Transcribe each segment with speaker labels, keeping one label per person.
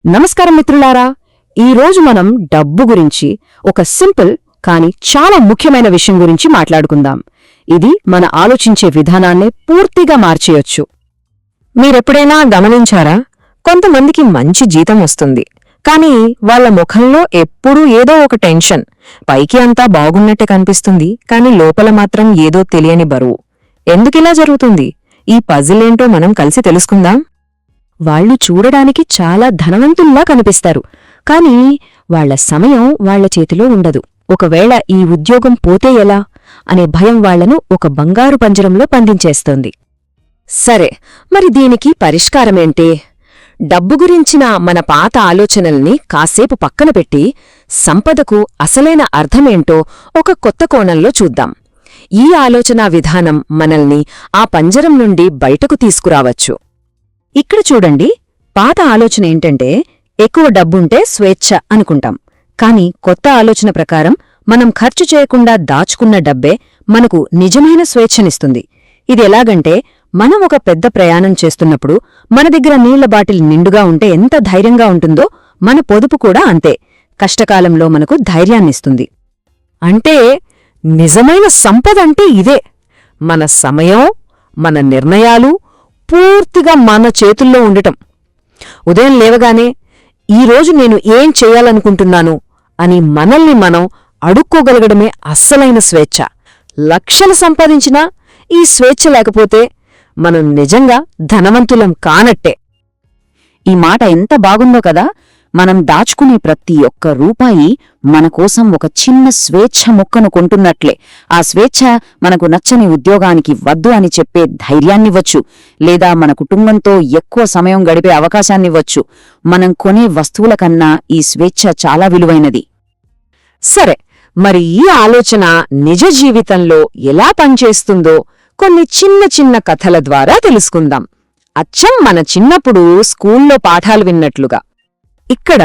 Speaker 1: నమస్కారం మిత్రులారా, ఈరోజు మనం డబ్బు గురించి ఒక సింపుల్ కానీ చాలా ముఖ్యమైన విషయం గురించి మాట్లాడుకుందాం. ఇది మన ఆలోచించే విధానాన్నే పూర్తిగా మార్చేయొచ్చు. మీరెప్పుడైనా గమనించారా? కొంతమందికి మంచి జీతం వస్తుంది, కానీ వాళ్ల ముఖంలో ఎప్పుడూ ఏదో ఒక టెన్షన్. పైకి అంతా బాగున్నట్టే కనిపిస్తుంది, కాని లోపల మాత్రం ఏదో తెలియని బరువు. ఎందుకిలా జరుగుతుంది? ఈ పజిలేంటో మనం కలిసి తెలుసుకుందాం. వాళ్లు చూడడానికి చాలా ధనవంతుల్లా కనిపిస్తారు, కాని వాళ్ల సమయం వాళ్ల చేతిలో ఉండదు. ఒకవేళ ఈ ఉద్యోగం పోతే ఎలా అనే భయం వాళ్లను ఒక బంగారు పంజరంలో బంధించేస్తోంది. సరే, మరి దీనికి పరిష్కారమేంటి? డబ్బు గురించిన మన పాత ఆలోచనల్ని కాసేపు పక్కన పెట్టి సంపదకు అసలైన అర్థమేంటో ఒక కొత్త కోణంలో చూద్దాం. ఈ ఆలోచనా విధానం మనల్ని ఆ పంజరం నుండి బయటకు తీసుకురావచ్చు. ఇక్కడ చూడండి, పాత ఆలోచన ఏంటంటే ఎక్కువ డబ్బుంటే స్వేచ్ఛ అనుకుంటాం. కాని కొత్త ఆలోచన ప్రకారం మనం ఖర్చు చేయకుండా దాచుకున్న డబ్బే మనకు నిజమైన స్వేచ్ఛనిస్తుంది. ఇది ఎలాగంటే, మనం ఒక పెద్ద ప్రయాణం చేస్తున్నప్పుడు మన దగ్గర నీళ్ల బాటిల్ నిండుగా ఉంటే ఎంత ధైర్యంగా ఉంటుందో, మన పొదుపు కూడా అంతే కష్టకాలంలో మనకు ధైర్యాన్నిస్తుంది. అంటే నిజమైన సంపదంటే ఇదే. మన సమయం, మన నిర్ణయాలు పూర్తిగా మన చేతుల్లో ఉండటం. ఉదయం లేవగానే ఈరోజు నేను ఏం చెయ్యాలనుకుంటున్నాను అని మనల్ని మనం అడుక్కోగలగడమే అస్సలైన స్వేచ్ఛ. లక్షలు సంపాదించినా ఈ స్వేచ్ఛ లేకపోతే మనం నిజంగా ధనవంతులం కానట్టే. ఈ మాట ఎంత బాగుందో కదా! మనం దాచుకునే ప్రతి ఒక్క రూపాయి మనకోసం ఒక చిన్న స్వేచ్ఛ ముక్కను కొంటున్నట్లే. ఆ స్వేచ్ఛ మనకు నచ్చని ఉద్యోగానికి వద్దు అని చెప్పే ధైర్యాన్నివ్వచ్చు, లేదా మన కుటుంబంతో ఎక్కువ సమయం గడిపే అవకాశాన్నివ్వచ్చు. మనం కొనే వస్తువుల కన్నా ఈ స్వేచ్ఛ చాలా విలువైనది. సరే, మరి ఈ ఆలోచన నిజ జీవితంలో ఎలా పనిచేస్తుందో కొన్ని చిన్న చిన్న కథల ద్వారా తెలుసుకుందాం. అచ్చం మన చిన్నప్పుడు స్కూల్లో పాఠాలు విన్నట్లుగా. ఇక్కడ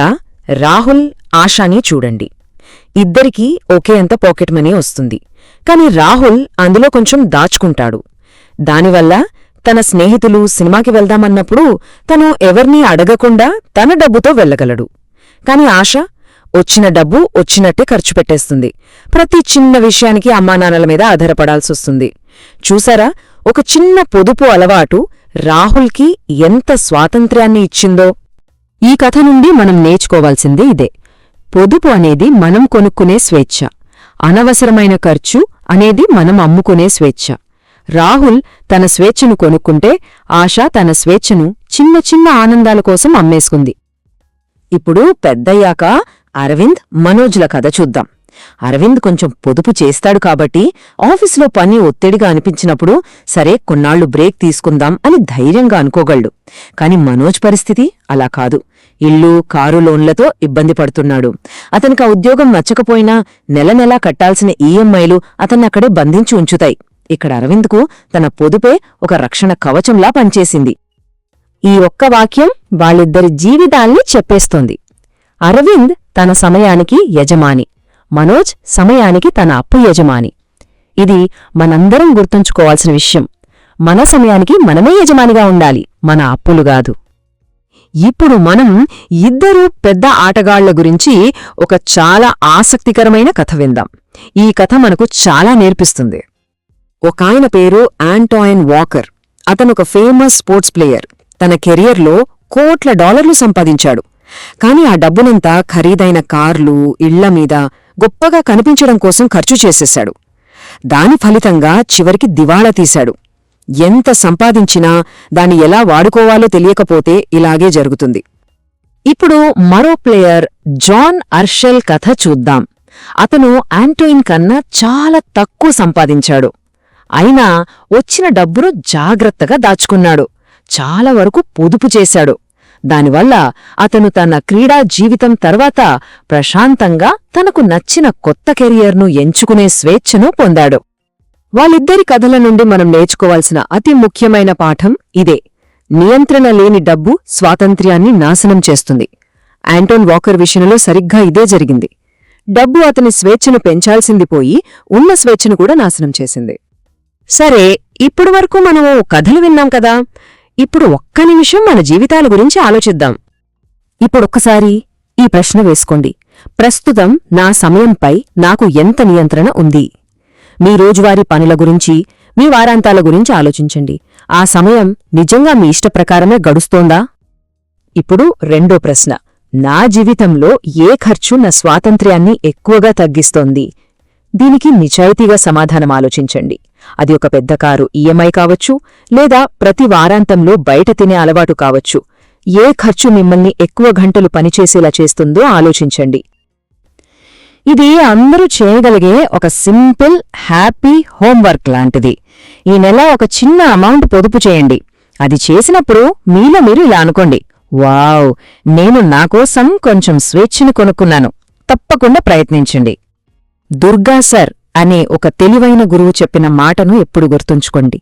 Speaker 1: రాహుల్, ఆశాని చూడండి. ఇద్దరికీ ఒకే అంత పాకెట్ మనీ వస్తుంది, కాని రాహుల్ అందులో కొంచెం దాచుకుంటాడు. దానివల్ల తన స్నేహితులు సినిమాకి వెళ్దామన్నప్పుడు తను ఎవర్నీ అడగకుండా తన డబ్బుతో వెళ్ళగలడు. కాని ఆశ వచ్చిన డబ్బు వచ్చినట్టే ఖర్చు పెట్టేస్తుంది. ప్రతి చిన్న విషయానికి అమ్మానాన్నల మీద ఆధారపడాల్సొస్తుంది. చూసారా, ఒక చిన్న పొదుపు అలవాటు రాహుల్కి ఎంత స్వాతంత్ర్యాన్ని ఇచ్చిందో. ఈ కథ నుండి మనం నేర్చుకోవాల్సిందే ఇదే. పొదుపు అనేది మనం కొనుక్కునే స్వేచ్ఛ, అనవసరమైన ఖర్చు అనేది మనం అమ్ముకునే స్వేచ్ఛ. రాహుల్ తన స్వేచ్ఛను కొనుక్కుంటే ఆశ తన స్వేచ్ఛను చిన్న చిన్న ఆనందాల కోసం అమ్మేసుకుంది. ఇప్పుడు పెద్దయ్యాక అరవింద్, మనోజ్ల కథ చూద్దాం. అరవింద్ కొంచెం పొదుపు చేస్తాడు కాబట్టి ఆఫీసులో పని ఒత్తిడిగా అనిపించినప్పుడు సరే కొన్నాళ్లు బ్రేక్ తీసుకుందాం అని ధైర్యంగా అనుకోగలడు. కాని మనోజ్ పరిస్థితి అలా కాదు. ఇల్లు, కారు లోన్లతో ఇబ్బంది పడుతున్నాడు. అతనికి ఆ ఉద్యోగం నచ్చకపోయినా నెల నెలా కట్టాల్సిన ఈఎంఐలు అతన్నక్కడే బంధించి ఉంచుతాయి. ఇక్కడ అరవింద్కు తన పొదుపే ఒక రక్షణ కవచంలా పనిచేసింది. ఈ ఒక్క వాక్యం వాళ్ళిద్దరి జీవితాల్ని చెప్పేస్తోంది. అరవింద్ తన సమయానికి యజమాని, మనోజ్ సమయానికి తన అప్పు యజమాని. ఇది మనందరం గుర్తుంచుకోవాల్సిన విషయం. మన సమయానికి మనమే యజమానిగా ఉండాలి, మన అప్పులుగాదు. ఇప్పుడు మనం ఇద్దరూ పెద్ద ఆటగాళ్ల గురించి ఒక చాలా ఆసక్తికరమైన కథ విందాం. ఈ కథ మనకు చాలా నేర్పిస్తుంది. ఒకాయన పేరు ఆంటాయిన్ వాకర్. అతనొక ఫేమస్ స్పోర్ట్స్ ప్లేయర్. తన కెరియర్లో కోట్ల డాలర్లు సంపాదించాడు. కాని ఆ డబ్బునంతా ఖరీదైన కార్లు, ఇళ్లమీద గొప్పగా కనిపించడం కోసం ఖర్చు చేసేశాడు. దాని ఫలితంగా చివరికి దివాళా తీశాడు. ఎంత సంపాదించినా దాన్ని ఎలా వాడుకోవాలో తెలియకపోతే ఇలాగే జరుగుతుంది. ఇప్పుడు మరో ప్లేయర్ జాన్ అర్షెల్ కథ చూద్దాం. అతను ఆంటోయిన్ కన్నా చాలా తక్కువ సంపాదించాడు. అయినా వచ్చిన డబ్బును జాగ్రత్తగా దాచుకున్నాడు. చాలా వరకు పొదుపు చేశాడు. దానివల్ల అతను తన క్రీడా జీవితం తర్వాత ప్రశాంతంగా తనకు నచ్చిన కొత్త కెరియర్ను ఎంచుకునే స్వేచ్ఛను పొందాడు. వాళ్ళిద్దరి కథల నుండి మనం నేర్చుకోవాల్సిన అతి ముఖ్యమైన పాఠం ఇదే: నియంత్రణ లేని డబ్బు స్వాతంత్ర్యాన్ని నాశనం చేస్తుంది. ఆంటోన్ వాకర్ విషయంలో సరిగ్గా ఇదే జరిగింది. డబ్బు అతని స్వేచ్ఛను పెంచాల్సింది పోయి ఉన్న స్వేచ్ఛను కూడా నాశనం చేసింది. సరే, ఇప్పుడు వరకు మనము కథలు విన్నాం కదా. ఇప్పుడు ఒక్క నిమిషం మన జీవితాల గురించి ఆలోచిద్దాం. ఇప్పుడొక్కసారి ఈ ప్రశ్న వేసుకోండి. ప్రస్తుతం నా సమయంపై నాకు ఎంత నియంత్రణ ఉంది? మీ రోజువారీ పనుల గురించి, మీ వారాంతాల గురించి ఆలోచించండి. ఆ సమయం నిజంగా మీ ఇష్టప్రకారమే గడుస్తోందా? ఇప్పుడు రెండో ప్రశ్న. నా జీవితంలో ఏ ఖర్చు నా స్వాతంత్ర్యాన్ని ఎక్కువగా తగ్గిస్తోంది? దీనికి నిజాయితీగా సమాధానం ఆలోచించండి. అది ఒక పెద్ద కారు ఈఎంఐ కావచ్చు, లేదా ప్రతి వారాంతంలో బయట తినే అలవాటు కావచ్చు. ఏ ఖర్చు మిమ్మల్ని ఎక్కువ గంటలు పనిచేసేలా చేస్తుందో ఆలోచించండి. ఇది అందరూ చేయగలిగే ఒక సింపుల్, హ్యాపీ హోంవర్క్ లాంటిది. ఈ నెల ఒక చిన్న అమౌంట్ పొదుపు చేయండి. అది చేసినప్పుడు మీలో మీరు ఇలా అనుకోండి, వావ్, నేను నాకోసం కొంచెం స్వేచ్ఛని కొనుక్కున్నాను. తప్పకుండా ప్రయత్నించండి. దుర్గా సర్ అనే ఒక తెలివైన గురువు చెప్పిన మాటను ఎప్పుడు గుర్తుంచుకోండి.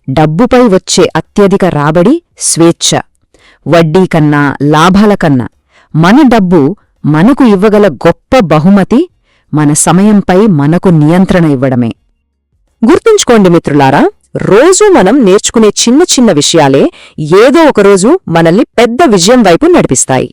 Speaker 1: డబ్బుపై వచ్చే అత్యధిక రాబడి స్వేచ్ఛ. వడ్డీ కన్నా, లాభాల కన్నా మన డబ్బు మనకు ఇవ్వగల గొప్ప బహుమతి మన సమయంపై మనకు నియంత్రణ ఇవ్వడమే. గుర్తుంచుకోండి మిత్రులారా, రోజూ మనం నేర్చుకునే చిన్న చిన్న విషయాలే ఏదో ఒకరోజు మనల్ని పెద్ద విజయం వైపు నడిపిస్తాయి.